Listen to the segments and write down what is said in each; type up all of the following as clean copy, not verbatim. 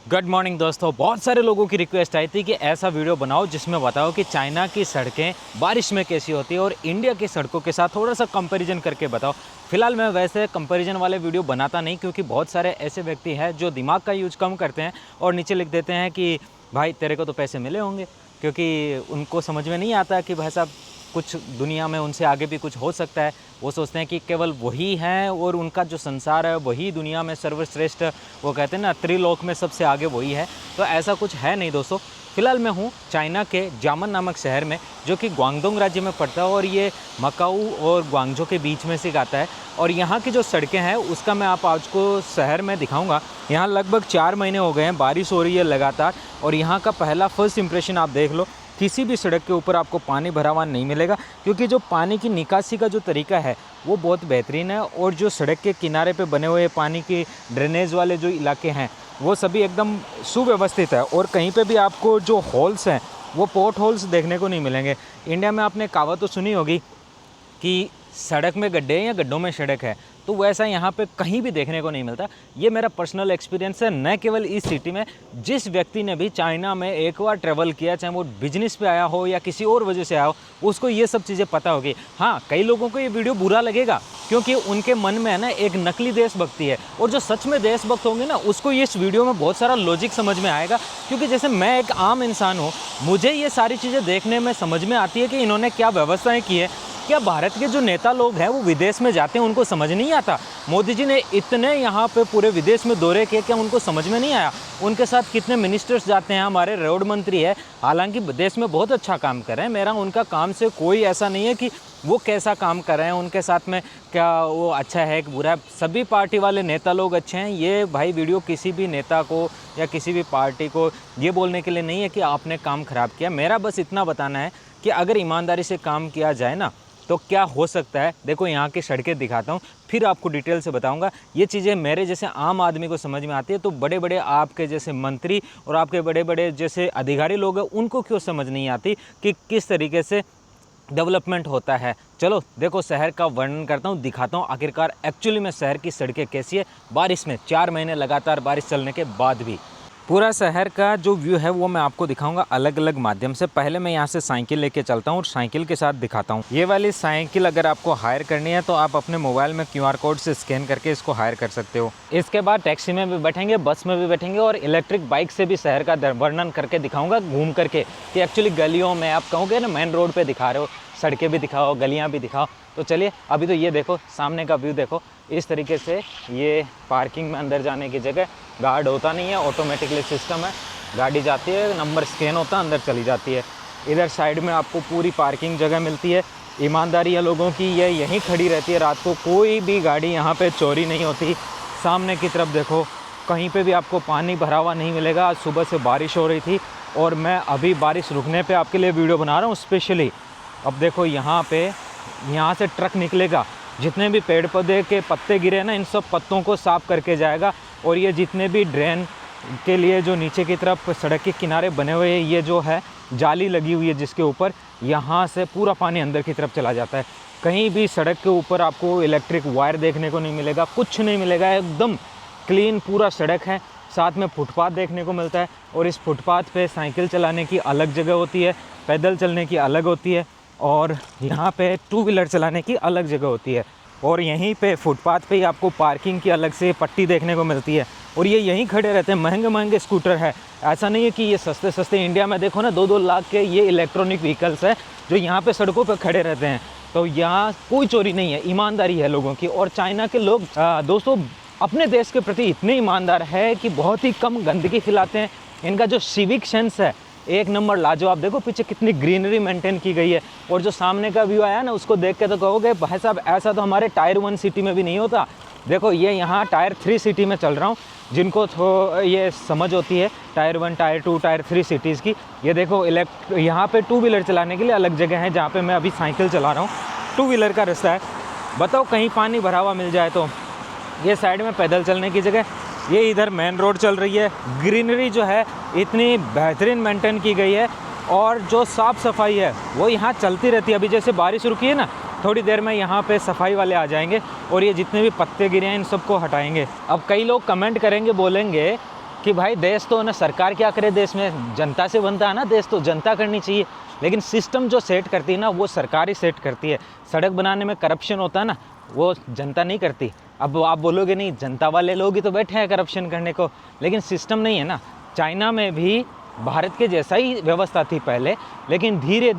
Good morning दोस्तों। बहुत सारे लोगों की रिक्वेस्ट आई थी कि ऐसा वीडियो बनाओ जिसमें बताओ कि चाइना की सड़कें बारिश में कैसी होती है और इंडिया की सड़कों के साथ थोड़ा सा कंपैरिजन करके बताओ। फिलहाल मैं वैसे कंपैरिजन वाले वीडियो बनाता नहीं, क्योंकि बहुत सारे ऐसे व्यक्ति हैं जो दिमाग का यूज कम करते हैं और नीचे लिख देते हैं कि भाई तेरे को तो पैसे मिले होंगे, क्योंकि उनको समझ में नहीं आता कि भाई साहब कुछ दुनिया में उनसे आगे भी कुछ हो सकता है। वो सोचते हैं कि केवल वही हैं और उनका जो संसार है वही दुनिया में सर्वश्रेष्ठ, वो कहते हैं ना त्रिलोक में सबसे आगे वही है। तो ऐसा कुछ है नहीं दोस्तों। फ़िलहाल मैं हूँ चाइना के जामन नामक शहर में, जो कि ग्वांगडोंग राज्य में पड़ता है और ये मकाऊ और ग्वांगझो के बीच में से आता है। और यहाँ की जो सड़कें हैं उसका मैं आपको शहर में दिखाऊंगा। यहाँ लगभग 4 महीने हो गए हैं, बारिश हो रही है लगातार। और यहाँ का पहला फर्स्ट इंप्रेशन आप देख लो, किसी भी सड़क के ऊपर आपको पानी भरा हुआ नहीं मिलेगा, क्योंकि जो पानी की निकासी का जो तरीका है वो बहुत बेहतरीन है। और जो सड़क के किनारे पे बने हुए पानी की ड्रेनेज वाले जो इलाके हैं वो सभी एकदम सुव्यवस्थित है। और कहीं पे भी आपको जो होल्स हैं वो पोर्ट होल्स देखने को नहीं मिलेंगे। इंडिया में आपने कहावत तो सुनी होगी कि सड़क में गड्ढे हैं या गड्ढों में सड़क है, तो वैसा यहाँ पे कहीं भी देखने को नहीं मिलता। ये मेरा पर्सनल एक्सपीरियंस है, न केवल इस सिटी में। जिस व्यक्ति ने भी चाइना में एक बार ट्रैवल किया, चाहे वो बिजनेस पे आया हो या किसी और वजह से आया हो, उसको ये सब चीज़ें पता होगी। हाँ, कई लोगों को ये वीडियो बुरा लगेगा, क्योंकि उनके मन में है ना एक नकली देशभक्ति है। और जो सच में देशभक्त होंगे ना, उसको ये इस वीडियो में बहुत सारा लॉजिक समझ में आएगा। क्योंकि जैसे मैं एक आम इंसान हूँ, मुझे ये सारी चीज़ें देखने में समझ में आती है कि इन्होंने क्या व्यवस्थाएँ की है। क्या भारत के जो नेता लोग हैं वो विदेश में जाते हैं, उनको समझ नहीं आता? मोदी जी ने इतने यहाँ पे पूरे विदेश में दौरे किए, क्या उनको समझ में नहीं आया? उनके साथ कितने मिनिस्टर्स जाते हैं, हमारे रोड मंत्री है, हालांकि देश में बहुत अच्छा काम कर रहे हैं। मेरा उनका काम से कोई ऐसा नहीं है कि वो कैसा काम कर रहे हैं, उनके साथ में क्या वो अच्छा है कि बुरा है। सभी पार्टी वाले नेता लोग अच्छे हैं। ये भाई वीडियो किसी भी नेता को या किसी भी पार्टी को ये बोलने के लिए नहीं है कि आपने काम ख़राब किया। मेरा बस इतना बताना है कि अगर ईमानदारी से काम किया जाए ना तो क्या हो सकता है। देखो यहाँ की सड़कें दिखाता हूँ, फिर आपको डिटेल से बताऊँगा। ये चीज़ें मेरे जैसे आम आदमी को समझ में आती है, तो बड़े बड़े आपके जैसे मंत्री और आपके बड़े बड़े जैसे अधिकारी लोग हैं, उनको क्यों समझ नहीं आती कि किस तरीके से डेवलपमेंट होता है। चलो देखो शहर का वर्णन करता हूँ, दिखाता हूँ आखिरकार एक्चुअली में शहर की सड़कें कैसी है बारिश में। 4 महीने लगातार बारिश चलने के बाद भी पूरा शहर का जो व्यू है वो मैं आपको दिखाऊंगा अलग अलग माध्यम से। पहले मैं यहाँ से साइकिल लेके चलता हूँ और साइकिल के साथ दिखाता हूँ। ये वाली साइकिल अगर आपको हायर करनी है तो आप अपने मोबाइल में QR कोड से स्कैन करके इसको हायर कर सकते हो। इसके बाद टैक्सी में भी बैठेंगे, बस में भी बैठेंगे और इलेक्ट्रिक बाइक से भी शहर का वर्णन करके दिखाऊंगा घूम करके, कि एक्चुअली गलियों में आप कहोगे ना मेन रोड पर दिखा रहे हो, सड़कें भी दिखाओ, गलियाँ भी दिखाओ। तो चलिए अभी तो ये देखो सामने का व्यू देखो। इस तरीके से ये पार्किंग में अंदर जाने की जगह गार्ड होता नहीं है, ऑटोमेटिकली सिस्टम है, गाड़ी जाती है, नंबर स्कैन होता है, अंदर चली जाती है। इधर साइड में आपको पूरी पार्किंग जगह मिलती है। ईमानदारी है लोगों की, ये यहीं खड़ी रहती है रात को, कोई भी गाड़ी यहाँ पे चोरी नहीं होती। सामने की तरफ देखो, कहीं पे भी आपको पानी भरा हुआ नहीं मिलेगा। आज सुबह से बारिश हो रही थी और मैं अभी बारिश रुकने पर आपके लिए वीडियो बना रहा हूँ स्पेशली। अब देखो यहाँ से ट्रक निकलेगा, जितने भी पेड़ पौधे के पत्ते गिरे ना, इन सब पत्तों को साफ़ करके जाएगा। और ये जितने भी ड्रेन के लिए जो नीचे की तरफ सड़क के किनारे बने हुए हैं, ये जो है जाली लगी हुई है जिसके ऊपर, यहाँ से पूरा पानी अंदर की तरफ चला जाता है। कहीं भी सड़क के ऊपर आपको इलेक्ट्रिक वायर देखने को नहीं मिलेगा, कुछ नहीं मिलेगा, एकदम क्लीन पूरा सड़क है। साथ में फुटपाथ देखने को मिलता है और इस फुटपाथ पे साइकिल चलाने की अलग जगह होती है, पैदल चलने की अलग होती है और यहाँ पे 2 व्हीलर चलाने की अलग जगह होती है। और यहीं पे फुटपाथ पे ही आपको पार्किंग की अलग से पट्टी देखने को मिलती है। और ये यहीं खड़े रहते हैं, महंगे महंगे स्कूटर है। ऐसा नहीं है कि ये सस्ते सस्ते, इंडिया में देखो ना 2-2 लाख के ये इलेक्ट्रॉनिक व्हीकल्स है जो यहाँ पे सड़कों पे खड़े रहते हैं। तो यहाँ कोई चोरी नहीं है, ईमानदारी है लोगों की। और चाइना के लोग दोस्तों अपने देश के प्रति इतने ईमानदार है कि बहुत ही कम गंदगी फैलाते हैं। इनका जो सिविक सेंस है एक नंबर लाजवाब। देखो पीछे कितनी ग्रीनरी मेंटेन की गई है। और जो सामने का व्यू आया ना, उसको देख के तो कहोगे भाई साहब ऐसा तो हमारे टायर 1 सिटी में भी नहीं होता। देखो ये यहाँ टायर 3 सिटी में चल रहा हूँ, जिनको ये समझ होती है टायर 1, टायर 2, टायर 3 सिटीज़ की। ये देखो यहाँ पे 2 व्हीलर चलाने के लिए अलग जगह है, जहाँ पे मैं अभी साइकिल चला रहा हूँ। 2 व्हीलर का रास्ता है। बताओ कहीं पानी भरा हुआ मिल जाए तो। ये साइड में पैदल चलने की जगह, ये इधर मेन रोड चल रही है। ग्रीनरी जो है इतनी बेहतरीन मेंटेन की गई है और जो साफ़ सफाई है वो यहाँ चलती रहती है। अभी जैसे बारिश रुकी है ना, थोड़ी देर में यहाँ पे सफाई वाले आ जाएंगे और ये जितने भी पत्ते गिरे हैं इन सबको हटाएंगे। अब कई लोग कमेंट करेंगे, बोलेंगे कि भाई देश तो ना सरकार क्या करे, देश में जनता से बनता है ना, देश तो जनता करनी चाहिए। लेकिन सिस्टम जो सेट करती है ना वो सरकार ही सेट करती है। सड़क बनाने में करप्शन होता है ना, वो जनता नहीं करती। अब आप बोलोगे नहीं जनता वाले लोग ही तो बैठे हैं करप्शन करने को, लेकिन सिस्टम नहीं है ना। चाइना में भी भारत के जैसा ही व्यवस्था थी पहले, लेकिन धीरे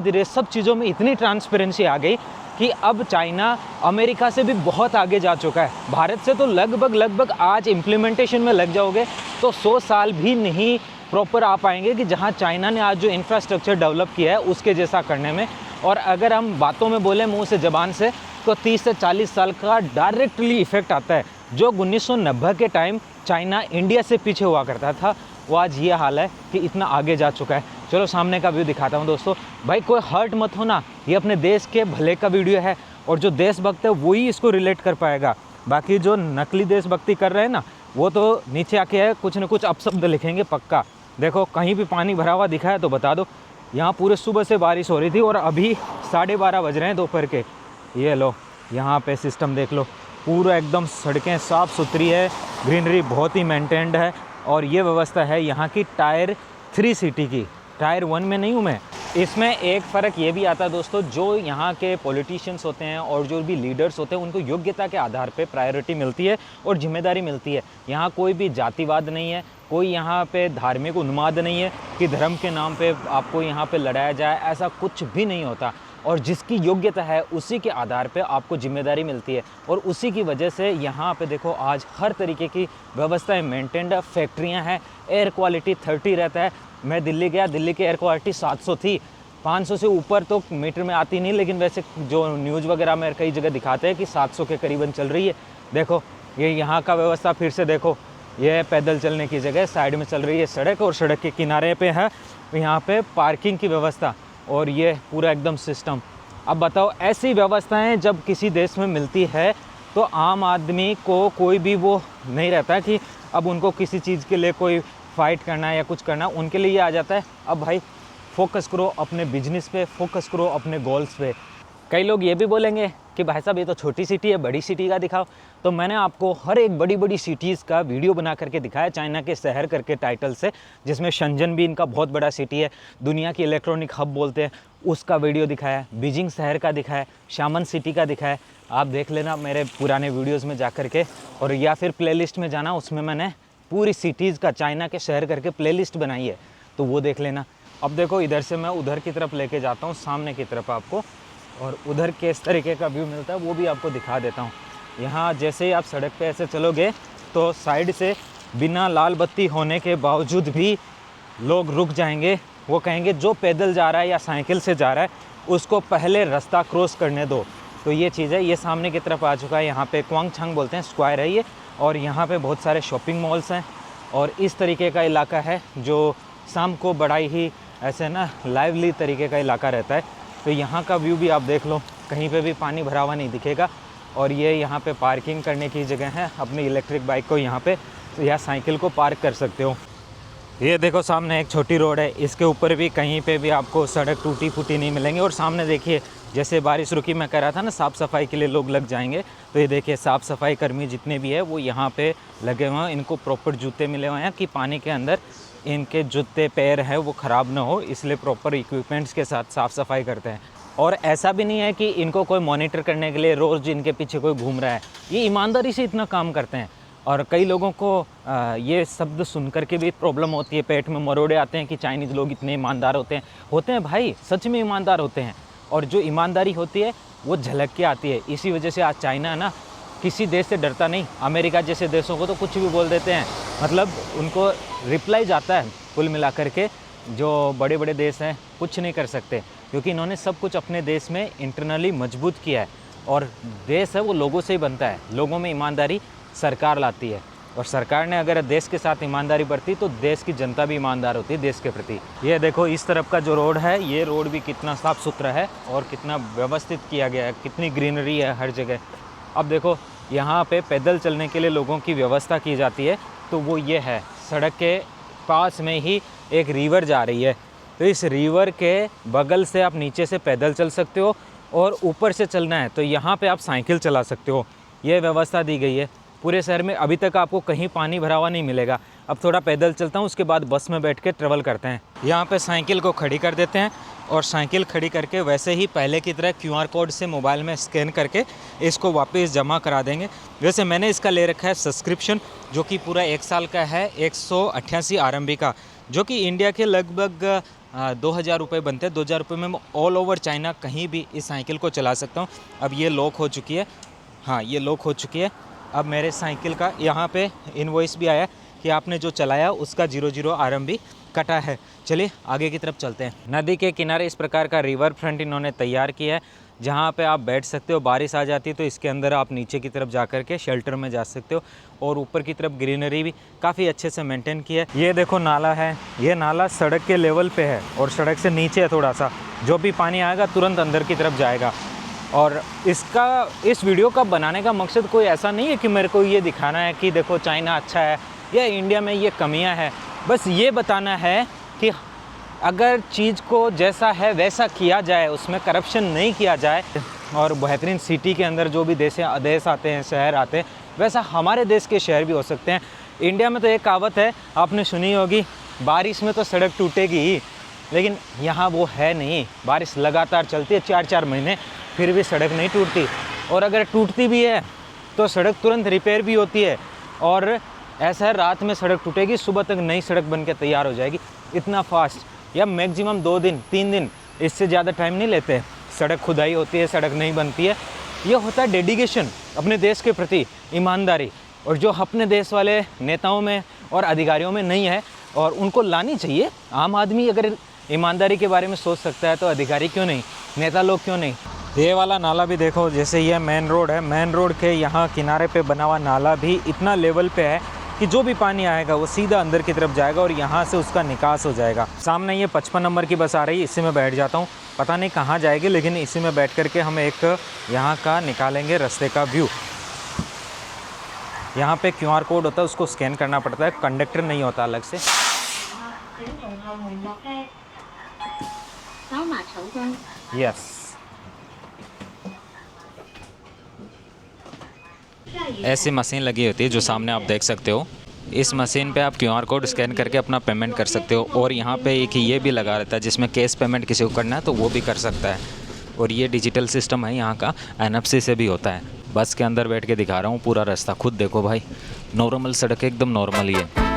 धीरे सब चीज़ों में इतनी ट्रांसपेरेंसी आ गई कि अब चाइना अमेरिका से भी बहुत आगे जा चुका है। भारत से तो लगभग आज इम्प्लीमेंटेशन में लग जाओगे तो 100 साल भी नहीं प्रॉपर आ पाएंगे कि जहां चाइना ने आज जो इंफ्रास्ट्रक्चर डेवलप किया है उसके जैसा करने में। और अगर हम बातों में बोले मुंह से ज़बान से तो 30 से 40 साल का डायरेक्टली इफेक्ट आता है। जो 1990 के टाइम चाइना इंडिया से पीछे हुआ करता था, वो आज ये हाल है कि इतना आगे जा चुका है। चलो सामने का व्यू दिखाता हूँ दोस्तों। भाई कोई हर्ट मत होना, ये अपने देश के भले का वीडियो है और जो देशभक्त है वही इसको रिलेट कर पाएगा। बाकी जो नकली देशभक्ति कर रहे हैं ना, वो तो नीचे आके है कुछ न कुछ अपशब्द लिखेंगे पक्का। देखो कहीं भी पानी भरा हुआ दिखा है तो बता दो। यहाँ पूरे सुबह से बारिश हो रही थी और अभी 12:30 बज रहे हैं दोपहर के। ये लो यहाँ पे सिस्टम देख लो, पूरा एकदम सड़कें साफ़ सुथरी है, ग्रीनरी बहुत ही मेंटेन्ड है। और ये व्यवस्था है यहाँ की टायर 3 सिटी की, टायर 1 में नहीं हूँ मैं। इसमें एक फ़र्क ये भी आता है दोस्तों, जो यहाँ के पॉलिटिशियंस होते हैं और जो भी लीडर्स होते हैं उनको योग्यता के आधार पे प्रायोरिटी मिलती है और जिम्मेदारी मिलती है। यहाँ कोई भी जातिवाद नहीं है, कोई यहाँ पे धार्मिक उन्माद नहीं है कि धर्म के नाम पे आपको यहाँ पे लड़ाया जाए, ऐसा कुछ भी नहीं होता। और जिसकी योग्यता है उसी के आधार पे आपको जिम्मेदारी मिलती है और उसी की वजह से यहाँ पे देखो आज हर तरीके की व्यवस्थाएं मेंटेन्ड है। फैक्ट्रियाँ हैं, एयर क्वालिटी 30 रहता है। मैं दिल्ली गया, दिल्ली की एयर क्वालिटी 700 थी, 500 से ऊपर तो मीटर में आती नहीं, लेकिन वैसे जो न्यूज़ वगैरह में कई जगह दिखाते हैं कि 700 के करीबन चल रही है। देखो ये यहाँ का व्यवस्था फिर से देखो, ये पैदल चलने की जगह, साइड में चल रही है सड़क और सड़क के किनारे पे है यहाँ पे पार्किंग की व्यवस्था और ये पूरा एकदम सिस्टम। अब बताओ ऐसी व्यवस्थाएं जब किसी देश में मिलती है तो आम आदमी को कोई भी वो नहीं रहता कि अब उनको किसी चीज़ के लिए कोई फ़ाइट करना है या कुछ करना, उनके लिए ये आ जाता है अब भाई फोकस करो अपने बिजनेस पे, फोकस करो अपने गोल्स पे। कई लोग ये भी बोलेंगे कि भाई साहब ये तो छोटी सिटी है, बड़ी सिटी का दिखाओ। तो मैंने आपको हर एक बड़ी सिटीज़ का वीडियो बना करके दिखाया, चाइना के शहर करके टाइटल से, जिसमें शंजन भी इनका बहुत बड़ा सिटी है, दुनिया की इलेक्ट्रॉनिक हब बोलते हैं, उसका वीडियो दिखाया, बीजिंग शहर का दिखाया, शामन सिटी का दिखाया। आप देख लेना मेरे पुराने वीडियोज़ में जा कर के, और या फिर प्लेलिस्ट में जाना, उसमें मैंने पूरी सिटीज़ का चाइना के शहर करके प्लेलिस्ट बनाई है, तो वो देख लेना। अब देखो इधर से मैं उधर की तरफ लेके जाता हूँ, सामने की तरफ आपको, और उधर किस तरीके का व्यू मिलता है वो भी आपको दिखा देता हूँ। यहाँ जैसे ही आप सड़क पे ऐसे चलोगे तो साइड से बिना लाल बत्ती होने के बावजूद भी लोग रुक जाएंगे। वो कहेंगे जो पैदल जा रहा है या साइकिल से जा रहा है उसको पहले रास्ता क्रॉस करने दो। तो ये चीज़ है। ये सामने की तरफ आ चुका है, यहाँ पे क्वांगछांग बोलते हैं, स्क्वायर है ये, और यहाँ पे बहुत सारे शॉपिंग मॉल्स हैं। और इस तरीके का इलाका है जो शाम को बड़ा ही ऐसे ना लाइवली तरीके का इलाका रहता है। तो यहाँ का व्यू भी आप देख लो, कहीं पे भी पानी भरा हुआ नहीं दिखेगा। और ये यहाँ पे पार्किंग करने की जगह है, अपनी इलेक्ट्रिक बाइक को यहाँ पे या साइकिल को पार्क कर सकते हो। ये देखो सामने एक छोटी रोड है, इसके ऊपर भी कहीं पे भी आपको सड़क टूटी फूटी नहीं मिलेंगी। और सामने देखिए जैसे बारिश रुकी, मैं कह रहा था ना साफ़ सफाई के लिए लोग लग जाएंगे, तो ये देखिए साफ़ सफाई कर्मी जितने भी है वो यहाँ पे लगे हुए हैं। इनको प्रॉपर जूते मिले हुए हैं कि पानी के अंदर इनके जूते पैर हैं वो ख़राब ना हो, इसलिए प्रॉपर इक्विपमेंट्स के साथ साफ़ सफाई करते हैं। और ऐसा भी नहीं है कि इनको कोई मॉनिटर करने के लिए रोज़ इनके पीछे कोई घूम रहा है, ये ईमानदारी से इतना काम करते हैं। और कई लोगों को ये शब्द सुन कर के भी प्रॉब्लम होती है, पेट में मरोड़े आते हैं कि चाइनीज़ लोग इतने ईमानदार होते हैं भाई, सच में ईमानदार होते हैं। और जो ईमानदारी होती है वो झलक के आती है। इसी वजह से आज चाइना ना किसी देश से डरता नहीं। अमेरिका जैसे देशों को तो कुछ भी बोल देते हैं, मतलब उनको रिप्लाई जाता है। कुल मिला कर के जो बड़े बड़े देश हैं कुछ नहीं कर सकते, क्योंकि इन्होंने सब कुछ अपने देश में इंटरनली मजबूत किया है। और देश है वो लोगों से ही बनता है, लोगों में ईमानदारी सरकार लाती है। और सरकार ने अगर देश के साथ ईमानदारी बरती तो देश की जनता भी ईमानदार होती है देश के प्रति। ये देखो इस तरफ का जो रोड है, ये रोड भी कितना साफ़ सुथरा है और कितना व्यवस्थित किया गया है, कितनी ग्रीनरी है हर जगह। अब देखो यहाँ पे पैदल चलने के लिए लोगों की व्यवस्था की जाती है, तो वो ये है, सड़क के पास में ही एक रिवर जा रही है, तो इस रिवर के बगल से आप नीचे से पैदल चल सकते हो, और ऊपर से चलना है तो यहाँ पे आप साइकिल चला सकते हो। ये व्यवस्था दी गई है पूरे शहर में। अभी तक आपको कहीं पानी भरा हुआ नहीं मिलेगा। अब थोड़ा पैदल चलता हूँ, उसके बाद बस में बैठ के ट्रेवल करते हैं। यहाँ पे साइकिल को खड़ी कर देते हैं और साइकिल खड़ी करके वैसे ही पहले की तरह QR कोड से मोबाइल में स्कैन करके इसको वापस जमा करा देंगे। वैसे मैंने इसका ले रखा है सब्सक्रिप्शन, जो कि पूरा 1 साल का है, 188 RMB का, जो कि इंडिया के लगभग 2000 रुपये बनते हैं। 2000 रुपये में मैं ऑल ओवर चाइना कहीं भी इस साइकिल को चला सकता हूँ। अब ये लॉक हो चुकी है, हाँ ये लॉक हो चुकी है। अब मेरे साइकिल का यहाँ पे इनवॉइस भी आया कि आपने जो चलाया उसका 00 RMB कटा है। चलिए आगे की तरफ चलते हैं। नदी के किनारे इस प्रकार का रिवर फ्रंट इन्होंने तैयार किया है, जहाँ पे आप बैठ सकते हो। बारिश आ जाती है तो इसके अंदर आप नीचे की तरफ जा कर के शेल्टर में जा सकते हो। और ऊपर की तरफ ग्रीनरी भी काफ़ी अच्छे से मेंटेन की है। ये देखो नाला है, ये नाला सड़क के लेवल पे है और सड़क से नीचे है थोड़ा सा। जो भी पानी आएगा तुरंत अंदर की तरफ जाएगा। और इस वीडियो का बनाने का मकसद कोई ऐसा नहीं है कि मेरे को ये दिखाना है कि देखो चाइना अच्छा है या इंडिया में ये कमियां हैं। बस ये बताना है कि अगर चीज़ को जैसा है वैसा किया जाए, उसमें करप्शन नहीं किया जाए, और बेहतरीन सिटी के अंदर जो भी देश आते हैं, शहर आते हैं, वैसा हमारे देश के शहर भी हो सकते हैं। इंडिया में तो एक कहावत है, आपने सुनी होगी, बारिश में तो सड़क टूटेगी ही, लेकिन यहाँ वो है नहीं। बारिश लगातार चलती है 4-4 महीने, फिर भी सड़क नहीं टूटती। और अगर टूटती भी है तो सड़क तुरंत रिपेयर भी होती है। और ऐसा है, रात में सड़क टूटेगी, सुबह तक नई सड़क बन के तैयार हो जाएगी। इतना फास्ट, या मैक्सिमम 2 दिन 3 दिन, इससे ज़्यादा टाइम नहीं लेते। सड़क खुदाई होती है, सड़क नहीं बनती है। ये होता है डेडिकेशन, अपने देश के प्रति ईमानदारी, और जो अपने देश वाले नेताओं में और अधिकारियों में नहीं है, और उनको लानी चाहिए। आम आदमी अगर ईमानदारी के बारे में सोच सकता है तो अधिकारी क्यों नहीं, नेता लोग क्यों नहीं। ये वाला नाला भी देखो, जैसे ये मेन रोड है, मेन रोड के यहाँ किनारे पे बना हुआ नाला भी इतना लेवल पे है कि जो भी पानी आएगा वो सीधा अंदर की तरफ जाएगा और यहाँ से उसका निकास हो जाएगा। सामने ये 55 नंबर की बस आ रही है, इसी में बैठ जाता हूँ। पता नहीं कहाँ जाएगी, लेकिन इसी में बैठ करके हम एक यहाँ का निकालेंगे रास्ते का व्यू। यहाँ पे QR कोड होता है, उसको स्कैन करना पड़ता है, कंडक्टर नहीं होता अलग से। यस, ऐसी मशीन लगी होती है जो सामने आप देख सकते हो। इस मशीन पे आप QR कोड स्कैन करके अपना पेमेंट कर सकते हो। और यहाँ पे एक ये भी लगा रहता है, जिसमें कैश पेमेंट किसी को करना है तो वो भी कर सकता है। और ये डिजिटल सिस्टम है यहाँ का, NFC से भी होता है। बस के अंदर बैठ के दिखा रहा हूँ पूरा रास्ता, खुद देखो भाई, नॉर्मल सड़क है, एकदम नॉर्मल ही है।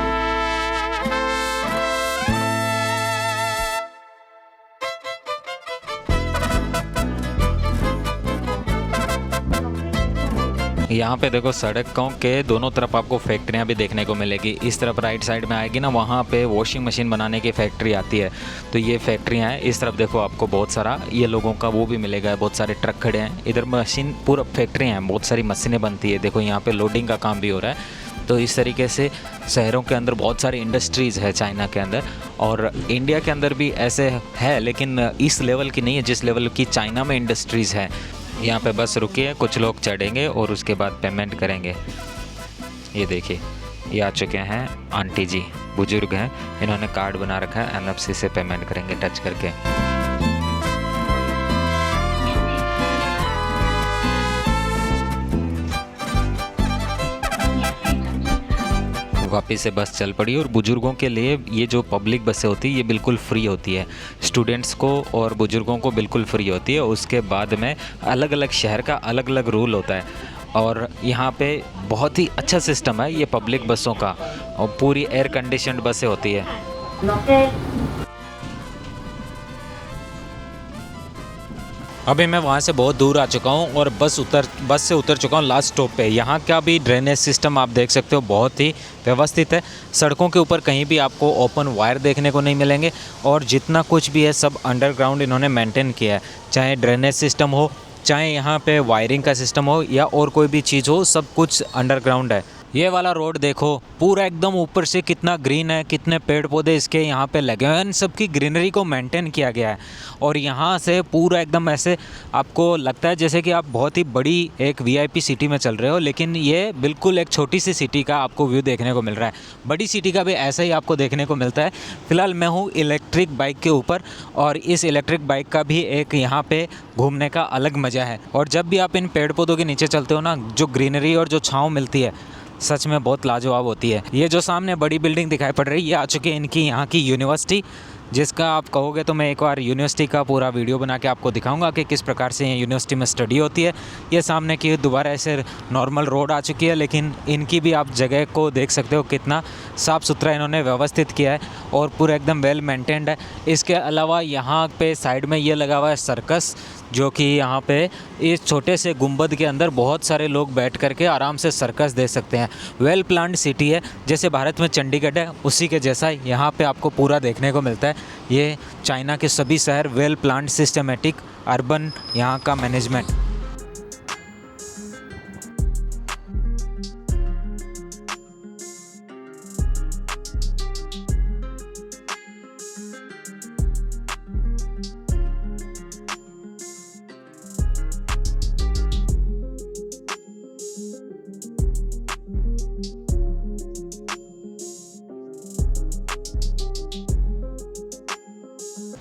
यहाँ पे देखो सड़कों के दोनों तरफ आपको फैक्ट्रियाँ भी देखने को मिलेगी। इस तरफ राइट साइड में आएगी ना, वहाँ पे वॉशिंग मशीन बनाने की फैक्ट्री आती है, तो ये फैक्ट्रियाँ हैं। इस तरफ देखो आपको बहुत सारा ये लोगों का वो भी मिलेगा, बहुत सारे ट्रक खड़े हैं। इधर मशीन पूरा फैक्ट्रियाँ हैं, बहुत सारी मशीनें बनती है। देखो यहाँ पे लोडिंग का काम भी हो रहा है। तो इस तरीके से शहरों के अंदर बहुत सारी इंडस्ट्रीज़ है चाइना के अंदर, और इंडिया के अंदर भी ऐसे है, लेकिन इस लेवल की नहीं है जिस लेवल की चाइना में इंडस्ट्रीज़ है। यहाँ पे बस रुकी है, कुछ लोग चढ़ेंगे और उसके बाद पेमेंट करेंगे। ये देखिए, ये आ चुके हैं आंटी जी, बुजुर्ग हैं, इन्होंने कार्ड बना रखा है, NFC से पेमेंट करेंगे टच करके। वापस से बस चल पड़ी। और बुज़ुर्गों के लिए ये जो पब्लिक बसें होती है ये बिल्कुल फ्री होती है, स्टूडेंट्स को और बुज़ुर्गों को बिल्कुल फ्री होती है। उसके बाद में अलग अलग शहर का अलग अलग रूल होता है, और यहाँ पे बहुत ही अच्छा सिस्टम है ये पब्लिक बसों का, और पूरी एयर कंडीशनड बसें होती है। अभी मैं वहाँ से बहुत दूर आ चुका हूँ और बस से उतर चुका हूँ लास्ट स्टॉप पे। यहाँ का भी ड्रेनेज सिस्टम आप देख सकते हो, बहुत ही व्यवस्थित है। सड़कों के ऊपर कहीं भी आपको ओपन वायर देखने को नहीं मिलेंगे, और जितना कुछ भी है सब अंडरग्राउंड इन्होंने मेंटेन किया है। चाहे ड्रेनेज सिस्टम हो, चाहे यहाँ पे वायरिंग का सिस्टम हो, या और कोई भी चीज़ हो, सब कुछ अंडरग्राउंड है। ये वाला रोड देखो, पूरा एकदम ऊपर से कितना ग्रीन है, कितने पेड़ पौधे इसके यहाँ पे लगे हुए हैं, इन सब की ग्रीनरी को मेंटेन किया गया है। और यहाँ से पूरा एकदम ऐसे आपको लगता है जैसे कि आप बहुत ही बड़ी एक VIP सिटी में चल रहे हो, लेकिन ये बिल्कुल एक छोटी सी सिटी का आपको व्यू देखने को मिल रहा है। बड़ी सिटी का भी ऐसा ही आपको देखने को मिलता है। फ़िलहाल मैं हूँ इलेक्ट्रिक बाइक के ऊपर, और इस इलेक्ट्रिक बाइक का भी एक यहाँ पे घूमने का अलग मज़ा है। और जब भी आप इन पेड़ पौधों के नीचे चलते हो ना, जो ग्रीनरी और जो छाँव मिलती है सच में बहुत लाजवाब होती है। ये जो सामने बड़ी बिल्डिंग दिखाई पड़ रही है ये आ चुकी है इनकी यहाँ की यूनिवर्सिटी, जिसका आप कहोगे तो मैं एक बार यूनिवर्सिटी का पूरा वीडियो बना के आपको दिखाऊंगा कि किस प्रकार से ये यूनिवर्सिटी में स्टडी होती है। ये सामने की दोबारा ऐसे नॉर्मल रोड आ चुकी है, लेकिन इनकी भी आप जगह को देख सकते हो कितना साफ़ सुथरा इन्होंने व्यवस्थित किया है और पूरा एकदम वेल मेंटेन्ड है। इसके अलावा यहाँ पे साइड में ये लगा हुआ है सर्कस, जो कि यहाँ पे इस छोटे से गुंबद के अंदर बहुत सारे लोग बैठ करके आराम से सर्कस दे सकते हैं। वेल प्लान्ड सिटी है, जैसे भारत में चंडीगढ़ है उसी के जैसा यहाँ पे आपको पूरा देखने को मिलता है। ये चाइना के सभी शहर वेल प्लान्ड सिस्टमेटिक अर्बन यहाँ का मैनेजमेंट।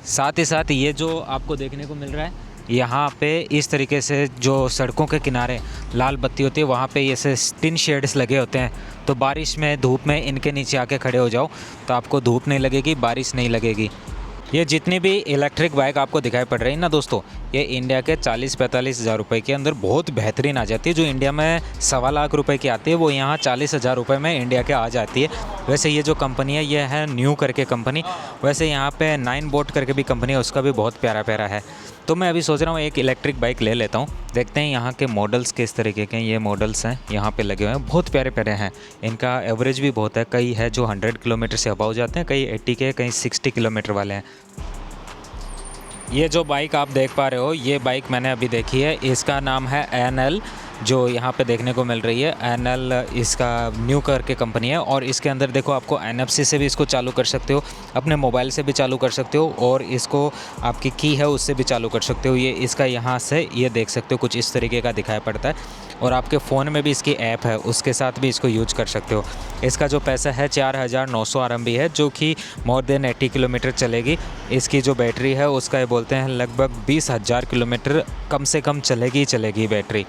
साथ ही साथ ये जो आपको देखने को मिल रहा है यहाँ पे इस तरीके से जो सड़कों के किनारे लाल बत्ती होती है वहाँ पे ऐसे टिन शेड्स लगे होते हैं, तो बारिश में धूप में इनके नीचे आके खड़े हो जाओ तो आपको धूप नहीं लगेगी, बारिश नहीं लगेगी। ये जितनी भी इलेक्ट्रिक बाइक आपको दिखाई पड़ रही है ना दोस्तों, ये इंडिया के 40-45 हज़ार रुपये के अंदर बहुत बेहतरीन आ जाती है। जो इंडिया में 1.25 लाख रुपए की आती है वो यहाँ 40 हज़ार रुपये में इंडिया के आ जाती है। वैसे ये जो कंपनी है ये है न्यू करके कंपनी। वैसे यहाँ पे 9 बोट करके भी कंपनी है, उसका भी बहुत प्यारा प्यारा है। तो मैं अभी सोच रहा हूँ एक इलेक्ट्रिक बाइक ले लेता हूँ, देखते हैं यहाँ के मॉडल्स किस तरीके के। ये मॉडल्स हैं यहाँ पे लगे हुए हैं, बहुत प्यारे प्यारे हैं। इनका एवरेज भी बहुत है, कई है जो 100 किलोमीटर से अबाव जाते हैं, कई 80 के, कई 60 किलोमीटर वाले हैं। ये जो बाइक आप देख पा रहे हो ये बाइक मैंने अभी देखी है, इसका नाम है NL, जो यहाँ पे देखने को मिल रही है। NL इसका न्यू करके कंपनी है और इसके अंदर देखो आपको NFC से भी इसको चालू कर सकते हो, अपने मोबाइल से भी चालू कर सकते हो और इसको आपकी की है उससे भी चालू कर सकते हो। ये इसका यहाँ से ये देख सकते हो कुछ इस तरीके का दिखाई पड़ता है और आपके फ़ोन में भी इसकी ऐप है, उसके साथ भी इसको यूज कर सकते हो। इसका जो पैसा है 4900 RMB है, जो कि मोर देन 80 किलोमीटर चलेगी। इसकी जो बैटरी है उसका ये बोलते हैं लगभग 20,000 किलोमीटर कम से कम चलेगी बैटरी।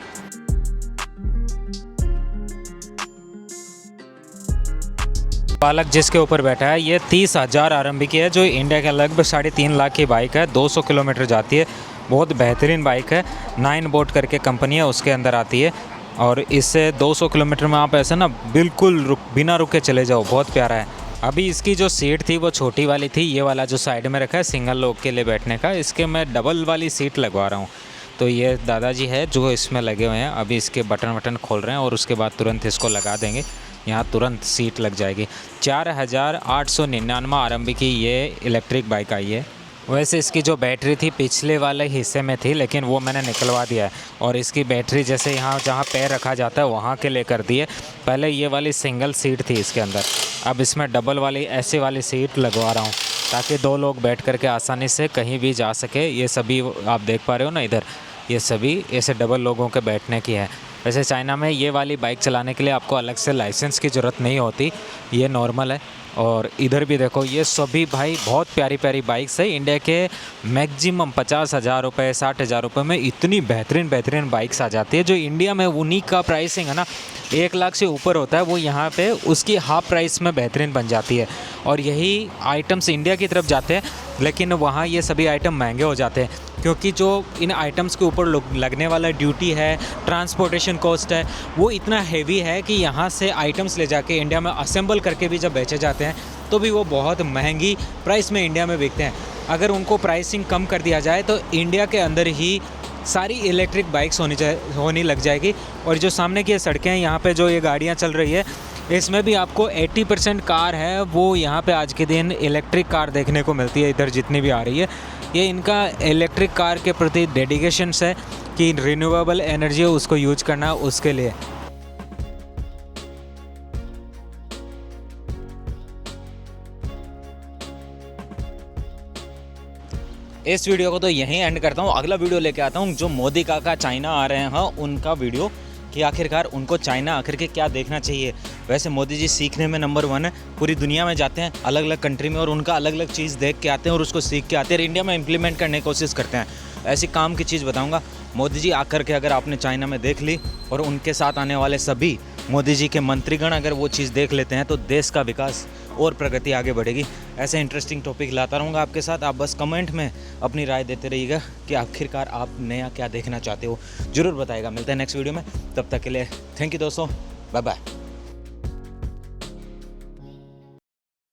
बालक जिसके ऊपर बैठा है ये 30,000 RMB की है, जो इंडिया के लगभग 3.5 लाख की बाइक है, 200 किलोमीटर जाती है। बहुत बेहतरीन बाइक है, 9 बोट करके कंपनी है उसके अंदर आती है और इससे 200 किलोमीटर में आप ऐसे ना बिल्कुल बिना रुके चले जाओ, बहुत प्यारा है। अभी इसकी जो सीट थी वो छोटी वाली थी, ये वाला जो साइड में रखा है सिंगल लोग के लिए बैठने का, इसके मैं डबल वाली सीट लगवा रहा हूँ। तो ये दादाजी है जो इसमें लगे हुए हैं, अभी इसके बटन खोल रहे हैं और उसके बाद तुरंत इसको लगा देंगे, यहाँ तुरंत सीट लग जाएगी। 4899 RMB की ये इलेक्ट्रिक बाइक आई है। वैसे इसकी जो बैटरी थी पिछले वाले हिस्से में थी, लेकिन वो मैंने निकलवा दिया है और इसकी बैटरी जैसे यहाँ जहाँ पैर रखा जाता है वहाँ के लिए कर दी है। पहले ये वाली सिंगल सीट थी इसके अंदर, अब इसमें डबल वाली ऐसी वाली सीट लगवा रहा हूँ ताकि 2 लोग बैठ करके आसानी से कहीं भी जा सके। ये सभी आप देख पा रहे हो ना इधर, ये सभी ऐसे डबल लोगों के बैठने की है। वैसे चाइना में ये वाली बाइक चलाने के लिए आपको अलग से लाइसेंस की ज़रूरत नहीं होती, ये नॉर्मल है। और इधर भी देखो ये सभी भाई बहुत प्यारी प्यारी बाइक्स है। इंडिया के मैक्सिमम 50,000 रुपये 60,000 रुपये में इतनी बेहतरीन बाइक्स आ जाती है। जो इंडिया में उन्हीं का प्राइसिंग है ना 1 लाख से ऊपर होता है, वो यहाँ पे उसकी हाफ प्राइस में बेहतरीन बन जाती है। और यही आइटम्स इंडिया की तरफ जाते हैं, लेकिन वहाँ ये सभी आइटम महंगे हो जाते हैं, क्योंकि जो इन आइटम्स के ऊपर लगने वाला ड्यूटी है, ट्रांसपोर्टेशन कॉस्ट है, वो इतना हेवी है कि यहाँ से आइटम्स ले जाके इंडिया में असेंबल करके भी जब बेचे जाते हैं तो भी वो बहुत महंगी प्राइस में इंडिया में बिकते हैं। अगर उनको प्राइसिंग कम कर दिया जाए तो इंडिया के अंदर ही सारी इलेक्ट्रिक बाइक्स होनी लग जाएगी। और जो सामने की सड़कें हैं यहाँ पे जो ये गाड़ियाँ चल रही है, इसमें भी आपको 80% कार है वो यहाँ पे आज के दिन इलेक्ट्रिक कार देखने को मिलती है। इधर जितनी भी आ रही है ये इनका इलेक्ट्रिक कार के प्रति डेडिकेशंस है कि रिन्यूएबल एनर्जी उसको यूज करना उसके लिए। इस वीडियो को तो यहीं एंड करता हूँ, अगला वीडियो लेके आता हूँ जो मोदी काका चाइना आ रहे हैं उनका वीडियो, कि आखिरकार उनको चाइना आखिर के क्या देखना चाहिए। वैसे मोदी जी सीखने में नंबर 1 है, पूरी दुनिया में जाते हैं अलग अलग कंट्री में और उनका अलग अलग चीज़ देख के आते हैं और उसको सीख के आते हैं और इंडिया में इम्प्लीमेंट करने की कोशिश करते हैं। ऐसी काम की चीज़ बताऊंगा। मोदी जी आकर के अगर आपने चाइना में देख ली और उनके साथ आने वाले सभी मोदी जी के मंत्रीगण अगर वो चीज़ देख लेते हैं तो देश का विकास और प्रगति आगे बढ़ेगी। ऐसे इंटरेस्टिंग टॉपिक लाता रहूँगा आपके साथ। आप बस कमेंट में अपनी राय देते रहिएगा कि आखिरकार आप नया क्या देखना चाहते हो, ज़रूर बताइएगा। मिलते हैं नेक्स्ट वीडियो में, तब तक के लिए थैंक यू दोस्तों, बाय बाय।